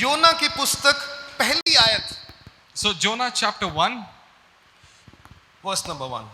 योना की पुस्तक पहली आयत So Jonah chapter 1, verse number 1.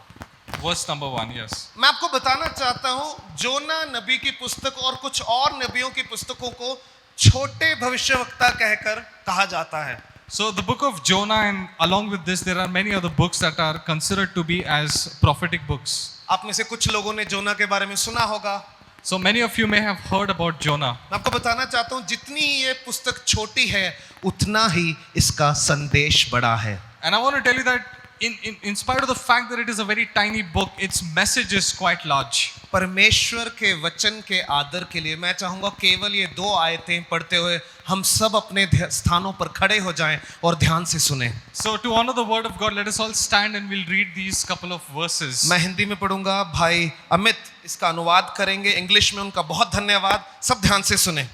verse number 1, yes. मैं आपको बताना चाहता हूं जोना नबी की पुस्तक और कुछ और नबियों की पुस्तकों को छोटे भविष्यवक्ता कहकर कहा जाता है. So the book of Jonah, and along with this there are many other books that are considered to be as prophetic books. आप में से कुछ लोगों ने जोना के बारे में सुना होगा. So many of you may have heard about Jonah. मैं आपको बताना चाहता हूं जितनी ये पुस्तक छोटी है उतना ही इसका संदेश बड़ा है. And I want to tell you that in spite of the fact that it is a very tiny book, its message is quite large. परमेश्वर के वचन के आदर के लिए मैं चाहूंगा केवल ये 2 आयतें पढ़ते हुए हम सब अपने स्थानों पर खड़े हो जाएं और ध्यान से सुने. So to honor the word of God, let us all stand and we'll read these couple of verses. मैं हिंदी में पढ़ूंगा, भाई अमित इसका अनुवाद करेंगे इंग्लिश में. उनका बहुत धन्यवाद. सब ध्यान से सुने.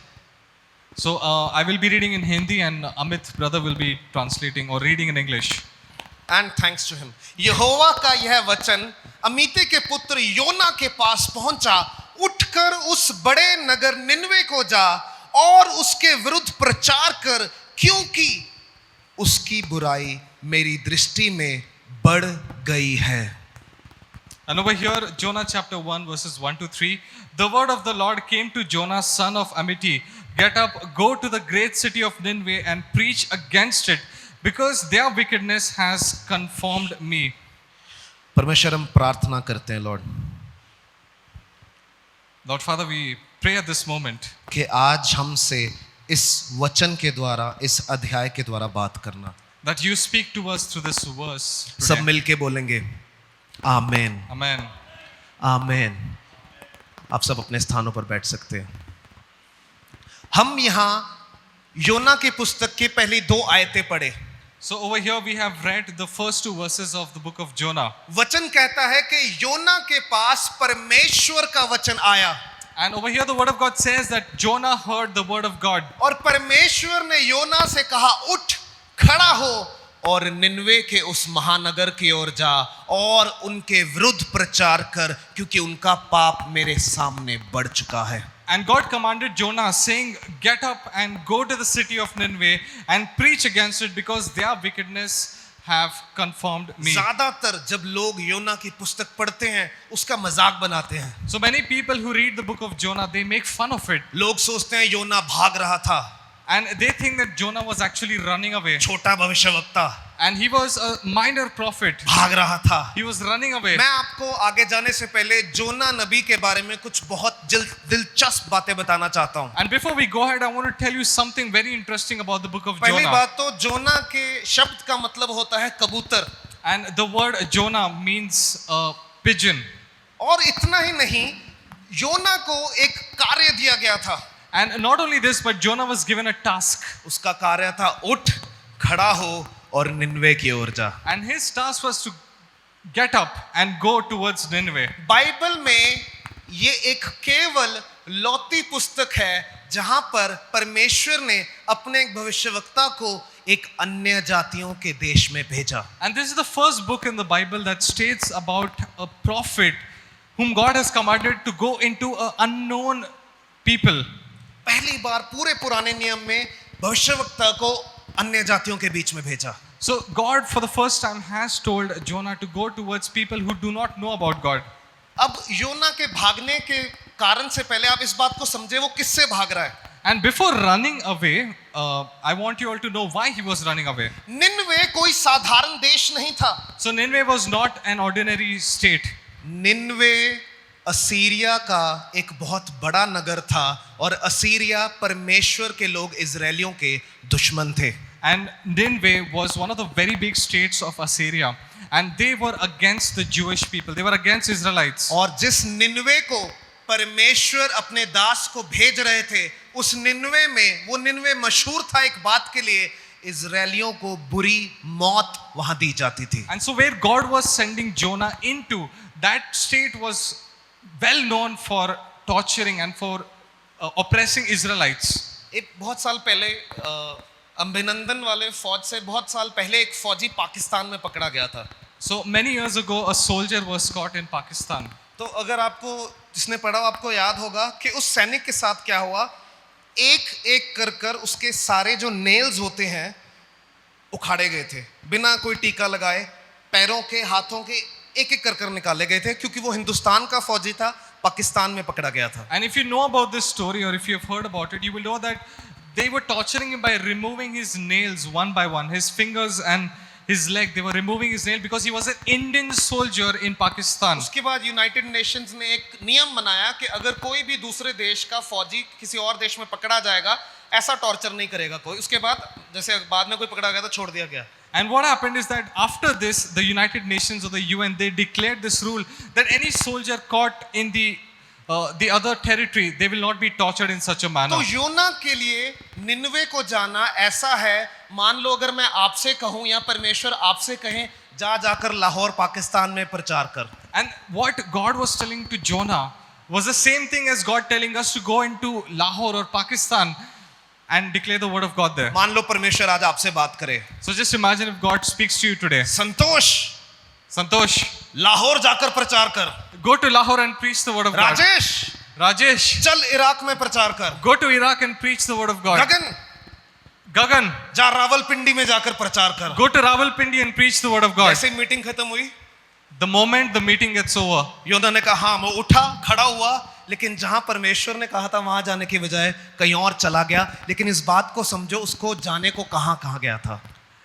So I will be reading in Hindi and Amit brother will be translating or reading in English. And thanks to him. यहोवा का यह वचन अमीते के पुत्र योना के पास पहुंचा. उठकर उस बड़े नगर निनवे को जा और उसके विरुद्ध प्रचार कर, क्योंकि उसकी बुराई मेरी दृष्टि में बढ़ गई है. And over here, Jonah chapter 1 verses 1 to 3, the word of the Lord came to Jonah son of Amittai, get up, go to the great city of Nineveh and preach against it, because their wickedness has conformed me. परमेश्वर हम प्रार्थना करते हैं Lord Lord Father, we pray at this moment कि आज हमसे इस वचन के द्वारा, इस अध्याय के द्वारा बात करना. that you speak to us through this verse सब today. मिलके बोलेंगे आमेन. Amen. आमेन. आप सब अपने स्थानों पर बैठ सकते हैं. हम यहाँ योना की पुस्तक की पहली 2 आयतें पढ़े. So over here we have read the first 2 verses of the book of Jonah. वचन कहता है कि योना के पास परमेश्वर का वचन आया. And over here the word of God says that Jonah heard the word of God. और परमेश्वर ने योना से कहा, उठ खड़ा हो और निनवे के उस महानगर की ओर जा और उनके विरुद्ध प्रचार कर, क्योंकि उनका पाप मेरे सामने बढ़ चुका है. And God commanded Jonah, saying, get up and go to the city of Nineveh and preach against it, because their wickedness have conformed me. ज्यादातर जब लोग योना की पुस्तक पढ़ते हैं उसका मजाक बनाते हैं. So many people who read the book of Jonah, they make fun of it. लोग सोचते हैं योना भाग रहा था. And they think that Jonah was actually running away. छोटा भविष्यवक्ता And he was a minor prophet. भाग रहा था. He was running away. मैं आपको आगे जाने से पहले जोना नबी के बारे में कुछ बहुत दिलचस्प बातें बताना चाहता हूँ. And before we go ahead, I want to tell you something very interesting about the book of पहली Jonah. बात तो जोना के शब्द का मतलब होता है कबूतर. And the word Jonah means pigeon. और इतना ही नहीं, योना को एक कार्य दिया गया था. And not only this, but Jonah was given a task. उसका कार्य था, उठ खड़ा हो और निनवे की ओर जा. And his task was to get up and go towards Nineveh. Bible में ये एक केवल लौती पुस्तक है जहां पर परमेश्वर ने अपने एक भविष्यवक्ता को एक अन्य जातियों के देश में भेजा. And this is the first book in the Bible that states about a prophet whom God has commanded to go into an unknown people. पहली बार पूरे पुराने नियम में भविष्यवक्ता को अन्य जातियों के बीच में भेजा. So God for the first time has told Jonah to go towards people who do not know about God. अब योना के भागने के कारण से पहले आप इस बात को समझे वो किससे भाग रहा है. And before running away, I want you all to know why he was running away. Nineveh कोई साधारण देश नहीं था. So Nineveh was not an ordinary state. Nineveh Assyria का एक बहुत बड़ा नगर था और असीरिया परमेश्वर के लोग इजरायलियों के दुश्मन थे. And Nineveh was one of the very big states of Assyria, and they were against the Jewish people. They were against Israelites. और जिस निनवे को परमेश्वर अपने दास को भेज रहे थे, उस निनवे में, वो निनवे मशहूर था एक बात के लिए, इजरायलियों को बुरी मौत वहां दी जाती थी. And so where God was sending Jonah into, that state was well known for torturing and for oppressing Israelites. एक बहुत साल पहले अभिनंदन वाले फौज से बहुत साल पहले एक फौजी पाकिस्तान में पकड़ा गया था. So many years ago, a soldier was caught in Pakistan. तो अगर आपको जिसने पढ़ा आपको याद होगा कि उस सैनिक के साथ क्या हुआ. एक एक कर कर उसके सारे जो नेल्स होते हैं उखाड़े गए थे, बिना कोई टीका लगाए पैरों के हाथों के एक एक कर कर निकाले गए थे, क्योंकि वो हिंदुस्तान का फौजी था, पाकिस्तान में पकड़ा गया था। And if you know about this story or if you have heard about it, you will know that they were torturing him by removing his nails one by one, his fingers and his leg. They were removing his nail because he was an Indian soldier in Pakistan. उसके बाद United Nations ने एक नियम बनाया कि अगर कोई भी दूसरे देश का फौजी किसी और देश में पकड़ा जाएगा, ऐसा टॉर्चर नहीं करेगा कोई। उसके बाद जैसे बाद में कोई पकड़ा गया तो छोड़ दिया गया। And what happened is that after this, the United Nations or the UN, they declared this rule that any soldier caught in the other territory, they will not be tortured in such a manner. तो योना के लिए निन्वे को जाना ऐसा है, मान लो अगर मैं आपसे कहूं या परमेश्वर आपसे कहें, जाकर लाहौर पाकिस्तान में प्रचार कर। And what God was telling to Jonah was the same thing as God telling us to go into Lahore or Pakistan and declare the word of God there. मान लो परमेश्वर आज आपसे बात करे, So just imagine if God speaks to you today. संतोष लाहौर जाकर प्रचार कर, Go to Lahore and preach the word of God. Rajesh, चल इराक में प्रचार कर, go to Iraq and preach the word of God. Gagan, जा रावलपिंडी में जाकर प्रचार कर। go to Rawalpindi and preach the word of God. ऐसे मीटिंग खत्म हुई, The moment the meeting gets over, योना ने कहा हाँ, वो उठा खड़ा हुआ, लेकिन जहां परमेश्वर ने कहा था वहां जाने की बजाय कहीं और चला गया। लेकिन इस बात को समझो, उसको जाने को कहां कहा गया था।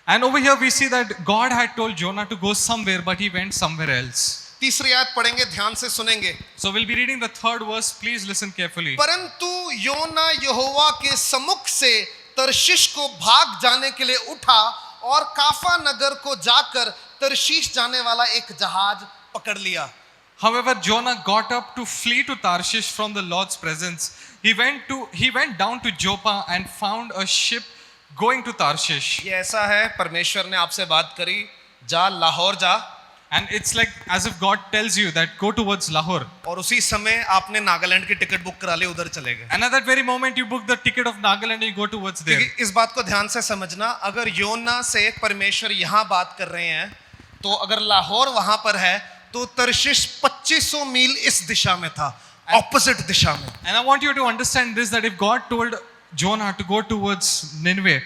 and over here we see that God had told Jonah to go somewhere, but he went somewhere else. तीसरी आयत पढ़ेंगे, ध्यान से सुनेंगे। So we'll be reading the third verse. Please listen carefully. परंतु योना यहोवा के सम्मुख से तर्शीश को भाग जाने के लिए उठा और काफा नगर को जाकर तर्शीश जाने वाला एक जहाज पकड़ लिया। However, Jonah got up to flee to Tarshish from the Lord's presence. He went down to Joppa and found a ship going to Tarshish. ये ऐसा है, परमेश्वर ने आपसे बात करी, जा लाहौर जा, And it's like as if God tells you that go towards Lahore. और उसी समय आपने नागालैंड की टिकट बुक करा ली, उधर चले गए। And at that very moment you book the ticket of Nagaland and you go towards there. क्योंकि इस बात को ध्यान से समझना, अगर योना से परमेश्वर यहाँ बात कर रहे हैं, तो अगर लाहौर वहां पर है तो तर्शीश 2500 मील इस दिशा में था, ऑपोजिट दिशा में। And I want you to understand this, that if God told Jonah to go towards Nineveh,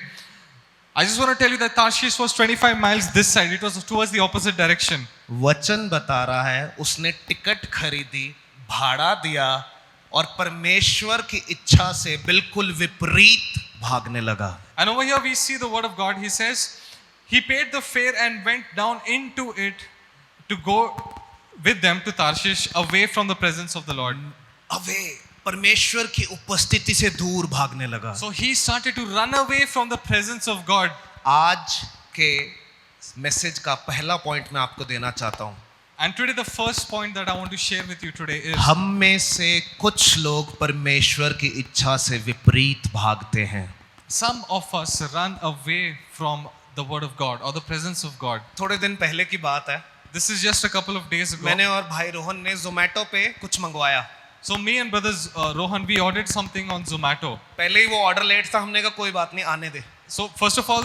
I just want to tell you that Tarshish was 25 miles this side. It was towards the opposite direction. वचन बता रहा है, उसने ticket खरीदी, भाड़ा दिया और परमेश्वर की इच्छा से बिल्कुल विपरीत भागने लगा। And over here we see the word of God. He says, he paid the fare and went down into it to go with them to Tarshish, away from the presence of the Lord. Away परमेश्वर की उपस्थिति से दूर भागने लगा। So he started to run away from the presence of God. आज के message का पहला पॉइंट मैं आपको देना चाहता हूं। And today the first point that I want to share with you today is, हम में से कुछ लोग परमेश्वर की इच्छा से विपरीत भागते हैं। some of us run away from the word of God or the presence of God. थोड़े दिन पहले की बात है, This is just a couple of days ago. मैंने और भाई रोहन ने जोमेटो पे कुछ मंगवाया। So me and brothers Rohan, we ordered something on Zomato. पहले ही वो ऑर्डर लेट था, हमने कहा कोई बात नहीं, आने दे। So first of all,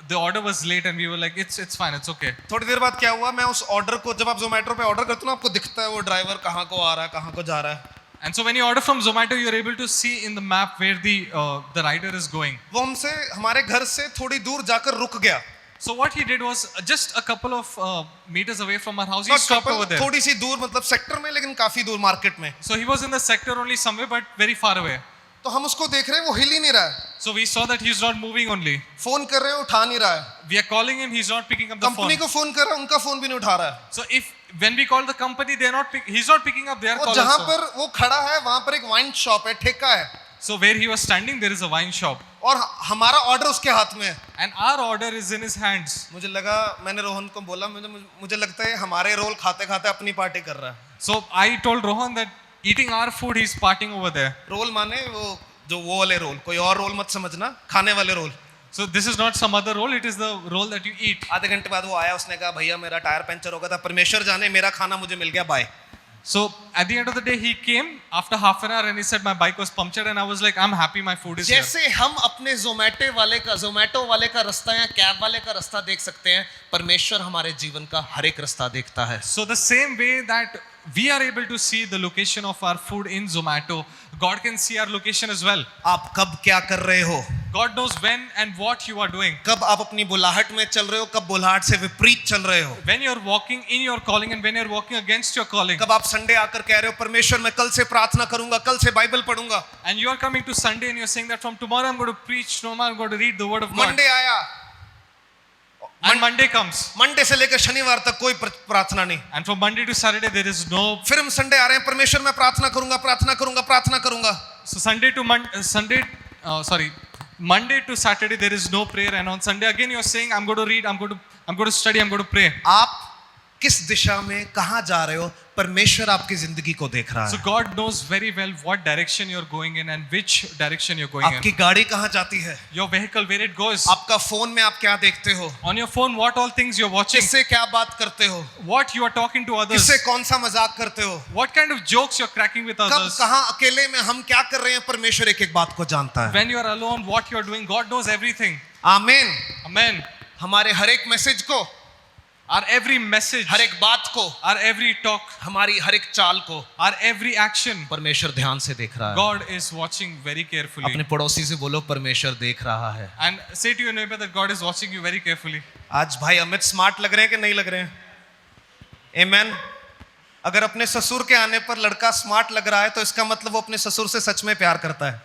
the order was late and we were like, it's fine, it's okay. थोड़ी देर बाद क्या हुआ, मैं उस ऑर्डर को, जब आप जोमेटो पे ऑर्डर करते हो ना, आपको दिखता है वो ड्राइवर कहाँ को आ रहा है, कहाँ को जा रहा है। And so when you order from Zomato, you're able to see in the map where the rider is going. वो हमसे हमारे घर से थोड़ी दूर जाकर रुक गया। So what he did was just a couple of meters away from our house, he Not stopped couple, over there. थोड़ी सी दूर, मतलब सेक्टर में, लेकिन काफी दूर मार्केट में। So he was in the sector only somewhere, but very far away. तो हम उसको देख रहे हैं, वो हिल ही नहीं रहा है। So we saw that he's not moving only. Phone कर रहे हैं, उठा नहीं रहा है। We are calling him, he's not picking up the phone. Company को फोन कर रहा है, उनका फोन भी नहीं उठा रहा है। So when we call the company, he's not picking up their वो call जहां also. पर वो खड़ा है, वहां पर एक वाइन शॉप है, ठेका है, So where he was standing, there is a wine shop. और हमारा ऑर्डर उसके हाथ में है। And our order is in his hands. मुझे लगा, मैंने रोहन को बोला, मुझे लगता है हमारे रोल खाते खाते अपनी पार्टी कर रहा है। So I told Rohan that eating our food, he's partying over there. Role माने वो वाले रोल, कोई और रोल मत समझना, खाने वाले role. So this is not some other role, it is the role that you eat. आधे घंटे बाद वो आया, उसने कहा भैया मेरा टायर पंचर हो गया था, परमेश्वर जाने मेरा खाना मुझे मिल गया, bye. So at the end of the day, he came after half an hour and he said my bike was punctured, and I was like, I'm happy my food is here. जैसे हम अपने जोमेटो वाले का रास्ता या cab वाले का रास्ता देख सकते हैं, परमेश्वर हमारे जीवन का हर एक रास्ता देखता है। So the same way that we are able to see the location of our food in Zomato, God can see our location as well. आप कब क्या कर रहे हो, God knows when and what you are doing. कब आप अपनी बुलाहट में चल रहे हो, कब बुलाहट से विपरीत चल रहे हो, When you're walking in your calling and when you're walking against your calling. कब आप संडे आकर कह रहे हो परमेश्वर मैं कल से प्रार्थना करूंगा, कल से बाइबल पढ़ूंगा, And you are coming to Sunday and you're saying that from tomorrow I'm going to preach, tomorrow I'm going to read the word of God. Monday आया, And Monday comes. मंडे से लेकर शनिवार तक कोई प्रार्थना नहीं, And from Monday to Saturday there is no. फिर हम संडे आ रहे हैं परमेश्वर मैं प्रार्थना करूंगा, प्रार्थना करूंगा, प्रार्थना करूंगा. So Monday to Saturday there is no prayer, and on Sunday again you are saying I'm going to read, I'm going to study, I'm going to pray. आप किस दिशा में कहां जा रहे हो, परमेश्वर आपकी जिंदगी को देख रहा So है. God knows very well what direction you're going in and which direction you're going आपकी in. गाड़ी कहां जाती है, Your vehicle, where it goes. आपका फोन में आप क्या देखते हो, On your phone, what all things you're watching. किससे क्या बात करते हो, What you are talking to others. किससे कौन सा मजाक करते हो, What kind of jokes you're cracking with कब others. कहां अकेले में हम क्या कर रहे हैं, परमेश्वर एक एक बात को जानता है. When you are alone, what you are doing, God knows everything. आमीन. Amen. हमारे हर एक मैसेज को, Our every message, हर एक बात को, our every talk, हमारी हर एक चाल को our every action, परमेश्वर ध्यान से देख रहा है. God is watching very carefully. अपने पड़ोसी से बोलो परमेश्वर देख रहा है. And say to your neighbor that God is watching you very carefully. आज भाई अमित स्मार्ट लग रहे हैं कि नहीं लग रहे हैं? आमीन. अगर अपने ससुर के आने पर लड़का स्मार्ट लग रहा है तो इसका मतलब वो अपने ससुर से सच में प्यार करता है.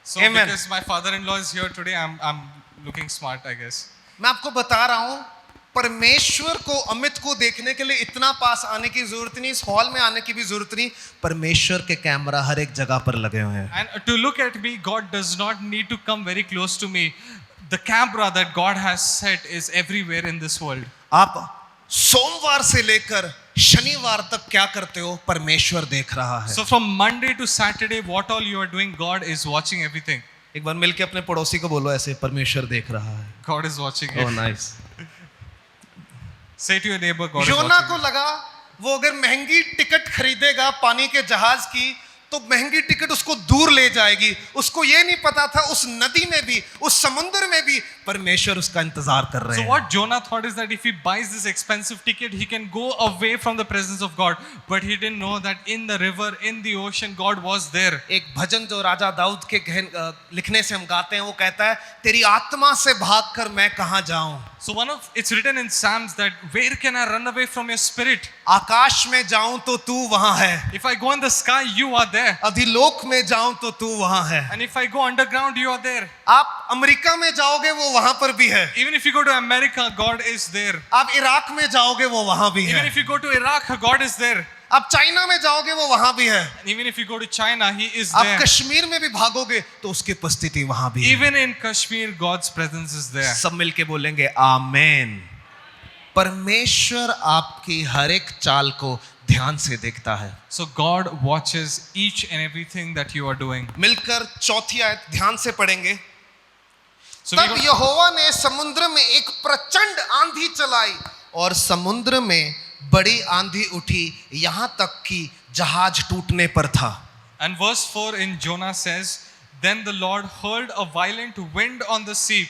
So Amen. because my father-in-law is here today, I'm looking smart, I guess. मैं आपको बता रहा हूं परमेश्वर को, अमित को देखने के लिए इतना पास आने की जरूरत नहीं, इस हॉल में आने की भी जरूरत नहीं. परमेश्वर के कैमरा हर एक जगह पर लगे हुए हैं. And to look at me, God does not need to come very close to me. The camera that God has set is everywhere in this world. आप सोमवार से लेकर शनिवार तक क्या करते हो, परमेश्वर देख रहा है. So from Monday to Saturday, what all you are doing, God is watching everything. एक बार मिलके अपने पड़ोसी को बोलो ऐसे, परमेश्वर देख रहा है. God is watching oh it. Nice. Say to your neighbor, God is योना watching को it. लगा वो अगर महंगी टिकट खरीदेगा पानी के जहाज की तो महंगी टिकट उसको दूर ले जाएगी. उसको ये नहीं पता था उस नदी में भी, उस समुद्र में भी परमेश्वर उसका इंतजार कर रहे So हैं. what Jonah thought is that if he buys this expensive ticket, he can go away from the presence of God. But he didn't know that in the river, in the ocean, God was there. एक भजन जो राजा दाऊद के लिखने से हम गाते हैं वो कहता है तेरी आत्मा से भागकर मैं कहां जाऊं. So it's written in Psalms that where can I run away from your spirit? आकाश में जाऊं तो तू वहां है, If I go in the sky, you are there. अधिलोक में जाऊं तो तू वहां है. And if I go underground, you are there. आप अमेरिका में जाओगे वो वहां पर भी है. Even if you go to America, God is there. आप इराक में जाओगे वो वहां भी Even है. if you go to Iraq, God is there. आप चाइना में जाओगे वो वहां भी है. And even if you go to China, He is आप there. कश्मीर में भी भागोगे तो उसकी उपस्थिति वहां भी है. Even in Kashmir, God's presence is there. सब मिलके बोलेंगे आमेन. परमेश्वर आपकी हर एक चाल को ध्यान से देखता है. So God watches each and everything that you are doing. मिलकर चौथी आयत ध्यान से पढ़ेंगे. So we तब go- यहोवा ने समुद्र में एक प्रचंड आंधी चलाई और समुद्र में बड़ी आंधी उठी यहां तक कि जहाज टूटने पर था. And verse 4 in Jonah says, Then the Lord hurled a violent wind on the sea,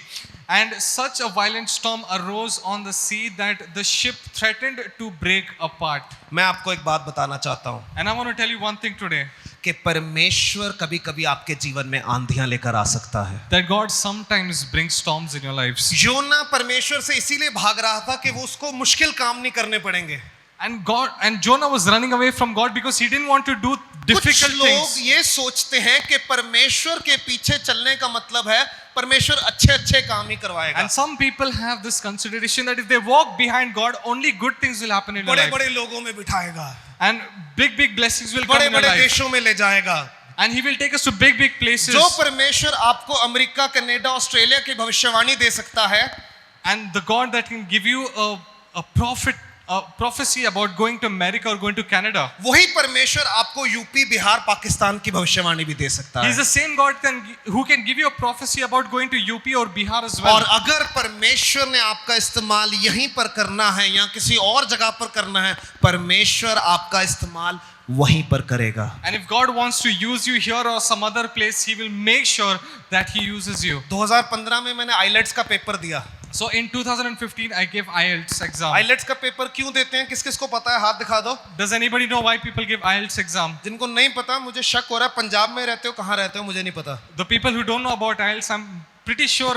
and such a violent storm arose on the sea that the ship threatened to break apart. मैं आपको एक बात बताना चाहता हूं And I want to tell you one thing today, कि परमेश्वर कभी-कभी आपके जीवन में आंधियां लेकर आ सकता है. that God sometimes brings storms in your lives. योना परमेश्वर से इसीलिए भाग रहा था कि वो उसको मुश्किल काम नहीं करने पड़ेंगे. And Jonah was running away from God because he didn't want to do कुछ difficult लोग things. ये सोचते हैं कि परमेश्वर के पीछे चलने का मतलब है परमेश्वर अच्छे काम ही करवाएगा. And some people have this consideration that if they walk behind God, only good things will happen in your life. बड़े लोगों में बिठाएगा, And big blessings will come in your बड़े life. देशों में ले जाएगा. And He will take us to big places. जो परमेश्वर आपको अमेरिका, कनाडा, ऑस्ट्रेलिया की भविष्यवाणी दे सकता है, And the God that can give you a prophecy about going to America or going to Canada. वही परमेश्वर आपको यूपी, बिहार, पाकिस्तान की भविष्यवाणी भी दे सकता He's है. the same God who can give you a prophecy about going to UP or Bihar as well. और अगर परमेश्वर ने आपका इस्तेमाल यहीं पर करना है या किसी और जगह पर करना है, परमेश्वर आपका इस्तेमाल वहीं पर करेगा. And if God wants to use you here or some other place, He will make sure that He uses you. 2015 में मैंने आइलेट्स का पेपर दिया. So in 2015, I gave IELTS exam. IELTS का पेपर क्यों देते हैं? किस किस को पता है? हाथ दिखा दो। Does anybody know why people give IELTS exam? जिनको नहीं पता, मुझे शक हो रहा है पंजाब में रहते हो, कहाँ रहते हो मुझे नहीं पता। The people who don't know about IELTS, I'm pretty sure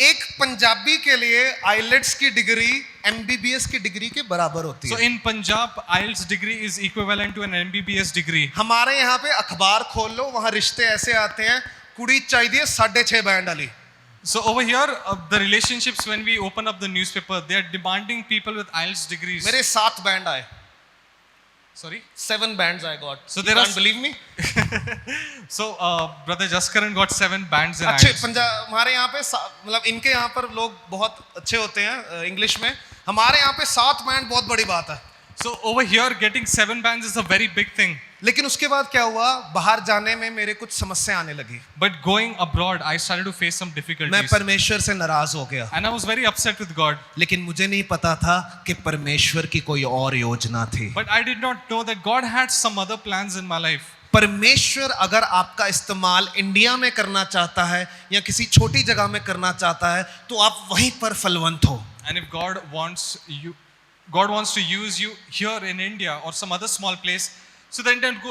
एक पंजाबी के लिए आइलेट्स की डिग्री एमबीबीएस की डिग्री के बराबर होती so है। in Punjab, IELTS degree is equivalent to an MBBS degree. हमारे यहाँ पे अखबार खोल लो, वहाँ रिश्ते ऐसे आते हैं, कुड़ी चाहिए 6.5 बैंड वाली। So over here, the relationships when we open up the newspaper, they are demanding people with IELTS degrees. मेरे 7 बैंड आए, Sorry. 7 bands I got. So You there are- can't believe me? So brother Jaskaran got 7 bands in अच्छे IELTS. Punjab हमारे यहाँ पे मतलब इनके यहाँ पर लोग बहुत अच्छे होते हैं इंग्लिश में, हमारे यहाँ पे 7 बैंड बहुत बड़ी बात है। So over here, getting 7 bands is a very big thing. लेकिन उसके बाद क्या हुआ, बाहर जाने में मेरे कुछ समस्या आने लगी, But going abroad, I started to face some मैं difficulties. परमेश्वर से नाराज हो गया। And I was very upset with God. लेकिन मुझे नहीं पता था कि परमेश्वर की कोई और योजना थी। But I did not know that God had some other plans in my life. परमेश्वर अगर आपका इस्तेमाल इंडिया में करना चाहता है या किसी छोटी जगह में करना चाहता है, तो आप वहीं पर फलवंत हो। And if God wants to use you here in India or some other small place, so then don't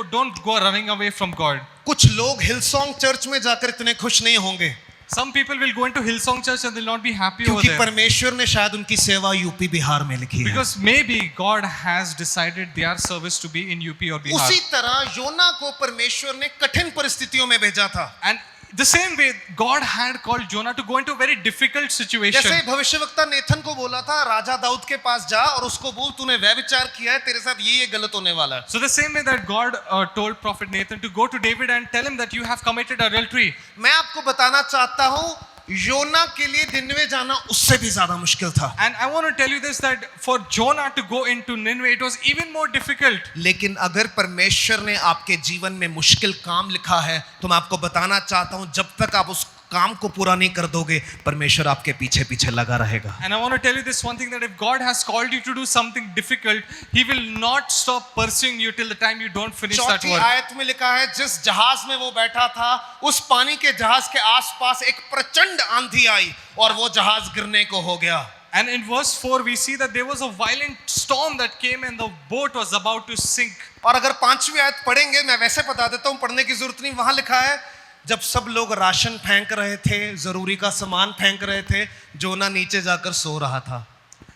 go running away from God. कुछ लोग हिलसोंग चर्च में जाकर इतने खुश नहीं होंगे, Some people will go into Hillsong Church and they'll not be happy over क्योंकि there. परमेश्वर ने शायद उनकी सेवा यूपी बिहार में लिखी है। Because maybe God has decided their service to be in UP or Bihar. उसी तरह योना को परमेश्वर ने कठिन परिस्थितियों में भेजा था। And the same way, God had called Jonah to go into a very difficult situation. जैसे भविष्यवक्ता नेथन को बोला था, राजा दाऊद के पास जा और उसको बोल तूने व्यभिचार किया है, तेरे साथ ये गलत होने वाला है। So the same way that God told prophet Nathan to go to David and tell him that you have committed adultery. मैं आपको बताना चाहता हूँ, योना के लिए निनवे जाना उससे भी ज्यादा मुश्किल था। And I want to tell you this, that for Jonah to go into Nineveh, it was even more difficult. लेकिन अगर परमेश्वर ने आपके जीवन में मुश्किल काम लिखा है, तो मैं आपको बताना चाहता हूं, जब तक आप उस काम को पूरा नहीं कर दोगे, परमेश्वर आपके पीछे पीछे लगा रहेगा। And I want to tell you this one thing, that if God has called you to do something difficult, He will not stop pursuing you till the time you don't finish that चौथी work. आयत में लिखा है, जिस जहाज में वो बैठा था, उस पानी के जहाज के आसपास एक प्रचंड आंधी आई और वो जहाज गिरने को हो गया। And in verse 4, we see that there was a violent storm that came and the boat was about to sink. और अगर 5वीं आयत पढ़ेंगे, मैं वैसे बता देता हूं, पढ़ने की जरूरत नहीं, वहां लिखा है, जब सब लोग राशन फेंक रहे थे, जरूरी का सामान फेंक रहे थे, जोना नीचे जाकर सो रहा था।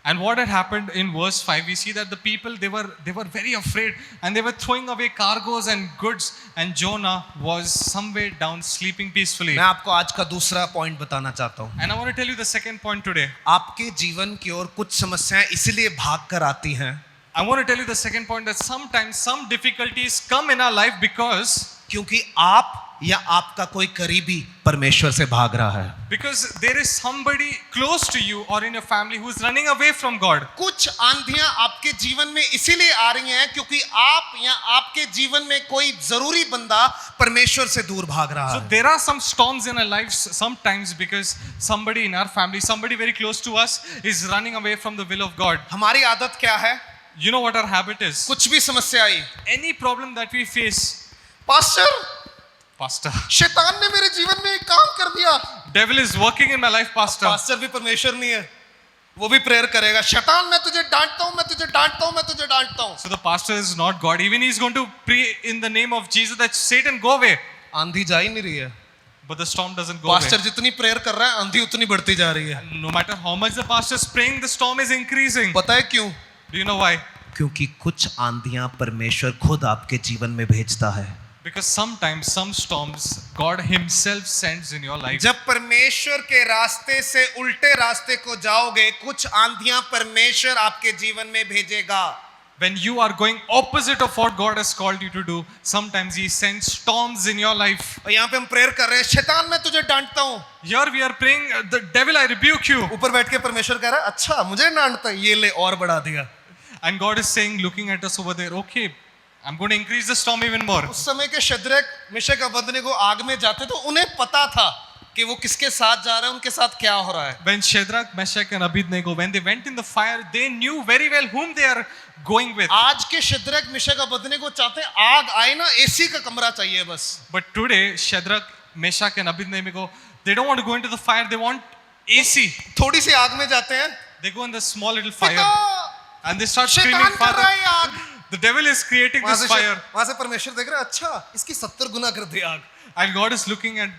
And what had happened in verse 5, we see that the people, they were very afraid and they were throwing away cargoes and goods, and Jonah was somewhere down sleeping peacefully. मैं आपको आज का दूसरा पॉइंट बताना चाहता हूं। And I want to tell you the second point today. आपके जीवन की ओर कुछ समस्याएं इसलिए भाग कर आती हैं, I want to tell you the second point, that sometimes some difficulties come in our life because क्योंकि आप या आपका कोई करीबी परमेश्वर से भाग रहा है। there is somebody close to you or in your family who is running away from God. कुछ आंधियां आपके जीवन में इसीलिए आ रही हैं क्योंकि आप या आपके जीवन में कोई जरूरी बंदा परमेश्वर से दूर भाग रहा So है। there are some storms in our lives sometimes because somebody in our family, somebody very close to us is running away from the will of God. हमारी आदत क्या है? You know what our habit is? कुछ भी समस्या आई, Any problem that we face, pastor, Pastor, शैतान ने मेरे जीवन में एक काम कर दिया। devil is working in my life, Pastor. Pastor भी परमेश्वर नहीं है, वो भी प्रेयर करेगा, शैतान मैं तुझे डांटता हूं, मैं तुझे डांटता हूं, मैं तुझे डांटता हूं। So the pastor is not God. Even he's going to pray in the name of Jesus that Satan go away. आंधी जा ही नहीं रही है, But the storm doesn't go away. Pastor जितनी प्रेयर कर रहा है, आंधी उतनी बढ़ती जा रही है। No matter how much the pastor is praying, the storm is increasing. पता है क्यों? Do you know why? क्योंकि कुछ आंधियां परमेश्वर खुद आपके जीवन में भेजता है। Because sometimes some storms God himself sends in your life. जब परमेश्वर के रास्ते से उल्टे रास्ते को जाओगे, कुछ आंधियां परमेश्वर आपके जीवन में भेजेगा। When you are going opposite of what God has called you to do, sometimes he sends storms in your life. और यहाँ पे हम प्रेयर कर रहे हैं, शैतान मैं तुझे डांटता हूँ। Here we are praying, the devil I rebuke you. ऊपर बैठ के परमेश्वर कह रहा है, अच्छा मुझे डांटता है, ये ले और बढ़ा दिया। And God is saying, looking at us over there, okay, I'm going to increase the storm even more. उस समय के शद्रक मिशक अबेदnego आग में जाते तो उन्हें पता था कि वो किसके साथ जा रहे हैं, उनके साथ क्या हो रहा है। When Shadrach, Meshach and Abednego, when they went in the fire, they knew very well whom they are going with. आज के शद्रक मिशक अबेदnego चाहते हैं आग आए ना, एसी का कमरा चाहिए बस। But today, Shadrach, Meshach and Abednego, they don't want to go into the fire. They want AC. थोड़ी सी आग में जाते हैं, They go in the small little पिता, fire and they start screaming, शैतान कर रहा Father, है ये आग। the devil is creating this fire. वहां से परमेश्वर देख रहा है, अच्छा इसकी 70 गुना कर दे आग। And God is looking at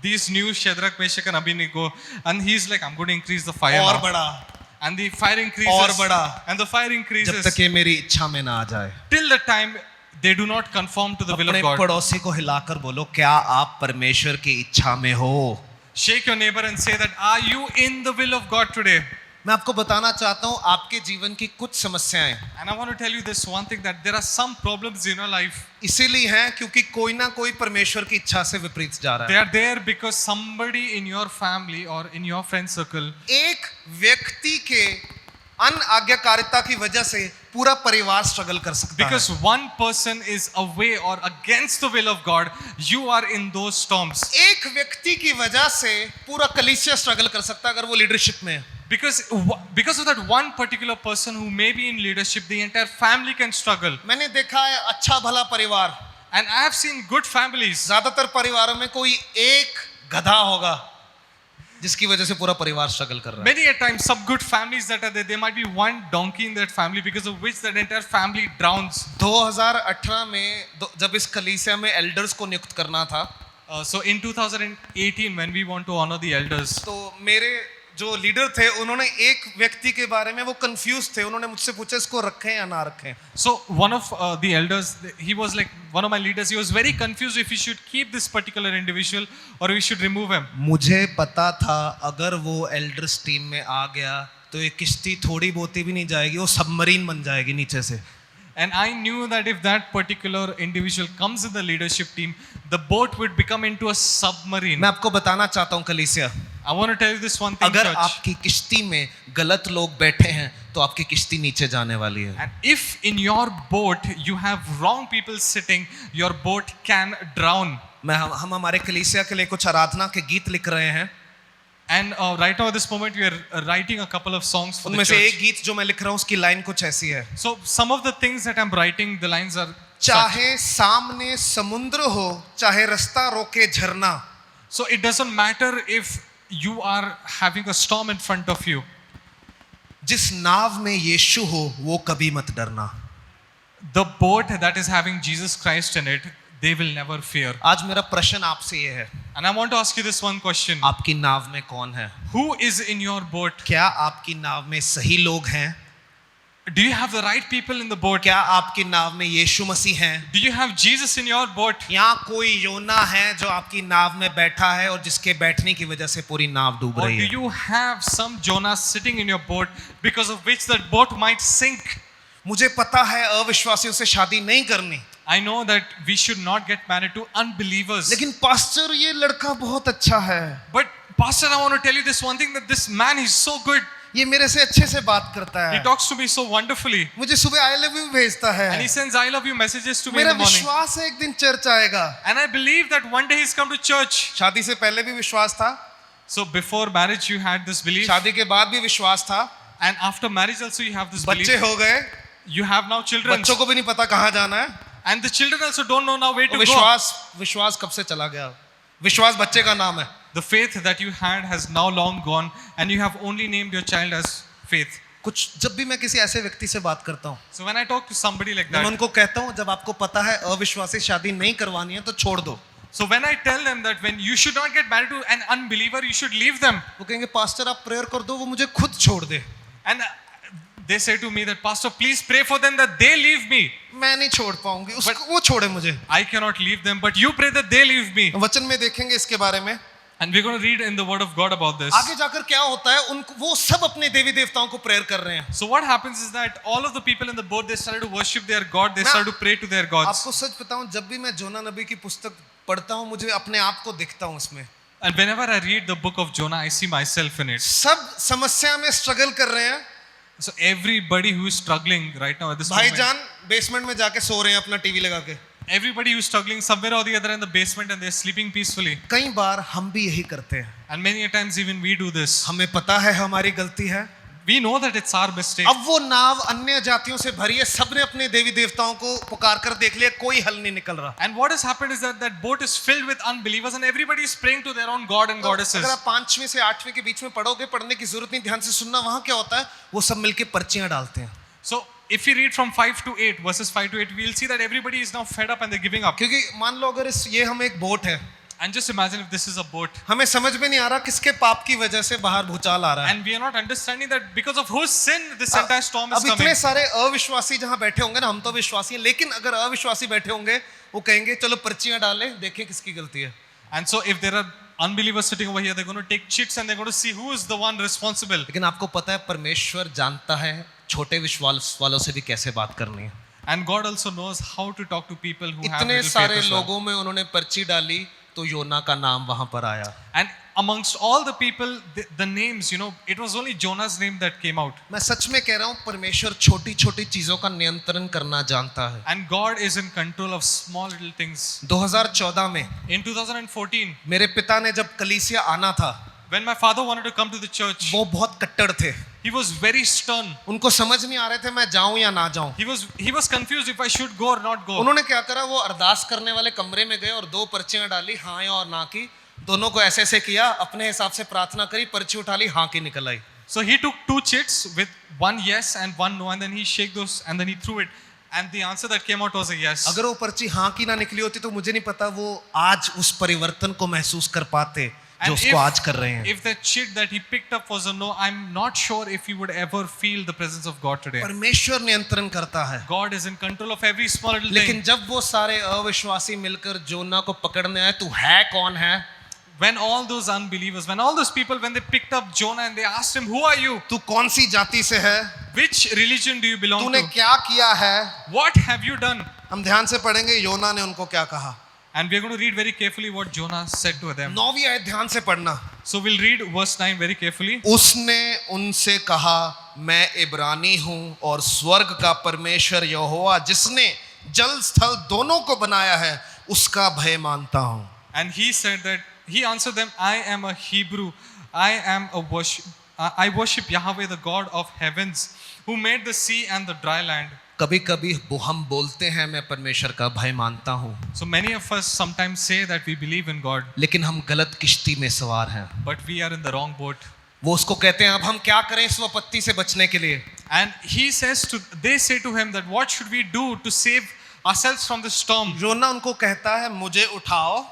these new Shadrach, Meshach and Abednego, and he's like, I'm going to increase the fire और now. बड़ा, And the fire increases. और बड़ा। And the fire जब increases तक ये मेरी इच्छा में ना आ जाए। till the time they do not conform to the will अपने of God. पड़ोसी को हिलाकर बोलो, क्या आप परमेश्वर की इच्छा में हो? Shake your neighbor and say that, are you in the will of God today? मैं आपको बताना चाहता हूं आपके जीवन की कुछ समस्याएं And I want to tell you this one thing, that there are some problems in your life. इसीलिए हैं क्योंकि कोई ना कोई परमेश्वर की इच्छा से विपरीत जा रहा They है। are there because somebody in your family or in your friend circle, एक व्यक्ति के अनआज्ञाकारिता की वजह से पूरा परिवार स्ट्रगल कर सकता है। because one person is away or against the will of God, you are in those storms. एक व्यक्ति की वजह से पूरा कलीसिया स्ट्रगल कर सकता है अगर वो लीडरशिप में है। Because of that one particular person who may be in leadership, the entire family can struggle. मैंने देखा है अच्छा भला परिवार, And I have seen good families. ज्यादातर परिवारों में कोई एक गधा होगा जिसकी वजह से पूरा परिवार स्ट्रगल कर रहा है। Many a time, some good families that are there might be one donkey in that family because of which that entire family drowns. 2018 में जब इस कलीसिया में एल्डर्स को नियुक्त करना था, So in 2018, when we want to honor the elders, तो मेरे जो लीडर थे उन्होंने एक व्यक्ति के बारे में वो कंफ्यूज थे, उन्होंने मुझसे पूछा इसको रखें या ना रखें। so one of the elders, he was like one of my leaders. He was very confused if we should keep this particular individual or we should remove him. मुझे पता था अगर वो एल्डर्स टीम में आ गया तो ये किश्ती थोड़ी बहुती भी नहीं जाएगी, वो सबमरीन बन जाएगी नीचे से। And I knew that if that particular individual comes in the leadership team, the boat would become into a submarine. मैं आपको बताना चाहता हूँ कलीसिया, I want to tell you this one thing, अगर church. आपकी किश्ती में गलत लोग बैठे हैं तो आपकी किश्ती नीचे जाने वाली है। And if in your boat you have wrong people sitting, your boat can drown. हम हमारे कलीसिया के लिए कुछ आराधना के गीत लिख रहे हैं। And right now at this moment we are writing a couple of songs for the उनमें से एक church. गीत जो मैं लिख रहा हूँ उसकी लाइन कुछ ऐसी है, So some of the things that I'm writing, the lines are such. चाहे सामने समुद्र हो चाहे रास्ता रोके झरना, So it doesn't matter if you are having a storm in front of you. जिस नाव में यीशु हो वो कभी मत डरना। The boat that is having Jesus Christ in it, they will never fear. आज मेरा प्रश्न आपसे ये है, And I want to ask you this one question. आपकी नाव में कौन है? Who is in your boat? क्या आपकी नाव में सही लोग हैं? Do you have the right people in the boat? क्या आपकी नाव में यीशु मसीह हैं? Do you have Jesus in your boat? यहाँ कोई योना है जो आपकी नाव में बैठा है और जिसके बैठने की वजह से पूरी नाव डूब Or रही do है? you have some Jonah sitting in your boat because of which that boat might sink? मुझे पता है अविश्वासियों से शादी नहीं करनी, I know that we should not get married to unbelievers. लेकिन पास्टर ये लड़का बहुत अच्छा है, But Pastor, I want to tell you this one thing, that this man is so good. ये मेरे से अच्छे से बात करता He है, talks to me so wonderfully. मुझे सुबह आई लव यू भेजता And है, he sends I love you messages to me in मेरा the morning. विश्वास है एक दिन चर्च आएगा। And I believe that one day he's come to church. शादी से पहले भी विश्वास था, So before marriage you had this belief. शादी के बाद भी विश्वास था, And after marriage also you have this बच्चे belief. हो गए, You have now children. बच्चों को भी नहीं पता कहाँ जाना है, And the children also don't know now where to go. विश्वास कब से चला गया? विश्वास बच्चे का नाम है। The faith that you had has now long gone, and you have only named your child as faith. कुछ जब भी मैं किसी ऐसे व्यक्ति से बात करता हूँ, So when I talk to somebody like मैं that, उनको कहता हूँ जब आपको पता है अविश्वासी शादी नहीं करवानी है तो छोड़ दो। so when I tell them that when you should not get married to an unbeliever, you should leave them. वो कहेंगे पास्टर आप प्रेयर कर दो वो मुझे खुद छोड़ दे। And they say to me that, Pastor, please pray for them that they leave me. मैं नहीं छोड़ पाऊंगी, उसको वो छोड़े मुझे। I cannot leave them, but you pray that they leave me. वचन में देखेंगे इसके बारे में, And we're going to read in the word of God about this. आगे जाकर क्या होता है, उनको वो सब अपने देवी देवताओं को प्रेयर कर रहे हैं। So what happens is that all of the people in the boat, they started to worship their God, they started to pray to their gods. आपको सच बताऊं, जब भी मैं जोना नबी की पुस्तक पढ़ता हूं मुझे अपने आप को दिखता हूं उसमें। And whenever I read the book of Jonah, I see myself in it. सब समस्या में स्ट्रगल कर रहे हैं। So everybody who is struggling right now at this moment, भाईजान बेसमेंट में जाके सो रहे हैं अपना टीवी लगा के। everybody who is struggling somewhere or the other in the basement and they're sleeping peacefully. कई बार हम भी यही करते हैं, And many a times even we do this. हमें पता है हमारी गलती है, we know that it's our mistake. अब वो नाव अन्य जातियों से भरी है, सबने अपने देवी देवताओं को पुकार कर देख लिया, कोई हल नहीं निकल रहा। And what has happened is that that boat is filled with unbelievers and everybody is praying to their own god and goddesses. अगर आप 5वीं से 8वीं के बीच में पढ़ोगे, पढ़ने की जरूरत नहीं, ध्यान से सुनना, वहां क्या होता है, वो सब मिलके पर्चियां डालते हैं। So if we read from 5 to 8, verses 5 to 8, we'll see that everybody is now fed up and they're giving up. क्योंकि मान लो अगर ये हम एक बोट है, And just imagine if this is a boat. हमें समझ में नहीं आ रहा किसके पाप की वजह से बाहर भूचाल आ रहा है। And we are not understanding that because of whose sin this entire storm is अब इतने coming. सारे अविश्वासी जहां बैठे होंगे ना, हम तो विश्वासी हैं, लेकिन अगर अविश्वासी बैठे होंगे, वो कहेंगे चलो पर्चियां डालें, देखें किसकी गलती है। And so if there are unbelievers sitting over here, they're going to take chits and they're going to see who is the one responsible. लेकिन आपको पता है परमेश्वर जानता है छोटे विश्वास वालों से भी कैसे बात करनी है। And God also knows how to talk to people who have इतने little सारे faith as well. लोगों में उन्होंने पर्ची डाली तो योना का नाम वहां पर आया। And amongst all the people, the names, it was only Jonah's name that came out. मैं सच में कह रहा हूं, परमेश्वर छोटी छोटी चीजों का नियंत्रण करना जानता है। And God is in control of small little things. 2014 में In 2014, मेरे पिता ने जब कलीसिया आना था, when my father wanted to come to the church, वो बहुत कट्टर थे। he was very stern. उनको समझ नहीं आ रहे थे मैं जाऊं या ना जाऊं। He was confused if I should go or not go. उन्होंने क्या करा, वो अरदास करने वाले कमरे में गए और 2 पर्चियां डाली, हाँ या और ना की, दोनों को ऐसे ऐसे किया, अपने हिसाब से प्रार्थना करी, पर्ची उठा ली, हाँ की निकल आई। So he took 2 chits with one yes and one no, and then he shook those and then he threw it. And the answer that came out was a yes. अगर वो पर्ची हाँ की ना निकली होती तो मुझे नहीं पता वो आज उस परिवर्तन को महसूस कर पाते जो उसको आज कर रहे हैं। If the chit that he picked up was a no, I'm not sure if he would ever feel the presence of God today. परमेश्वर नियंत्रण करता है। God is in control of every small little लेकिन thing. जब वो सारे अविश्वासी मिलकर जोना को पकड़ने आए, तू है कौन है? When all those unbelievers, when all those people, when they picked up Jonah and they asked him, who are you? तू कौन सी जाति से है? Which religion do you belong तूने to? क्या किया है? What have you done? हम ध्यान से पढ़ेंगे योना ने उनको क्या कहा। And we're going to read very carefully what Jonah said to them. 9वीं आयत ध्यान से पढ़ना। So we'll read verse 9 very carefully. उसने उनसे कहा, मैं इब्रानी हूं और स्वर्ग का परमेश्वर यहोवा जिसने जल स्थल दोनों को बनाया है उसका भय मानता हूं। And he answered them, I am a Hebrew. I worship Yahweh, the God of heavens, who made the sea and the dry land. कभी कभी हम बोलते हैं मैं परमेश्वर का भय मानता हूं, So many of us sometimes say that we believe in God, लेकिन हम गलत किश्ती में सवार हैं। but we are in the wrong boat. वो उसको कहते हैं अब हम क्या करें इस विपत्ति से बचने के लिए। And they say to him that what should we do to save ourselves from the storm? योना उनको कहता है मुझे उठाओ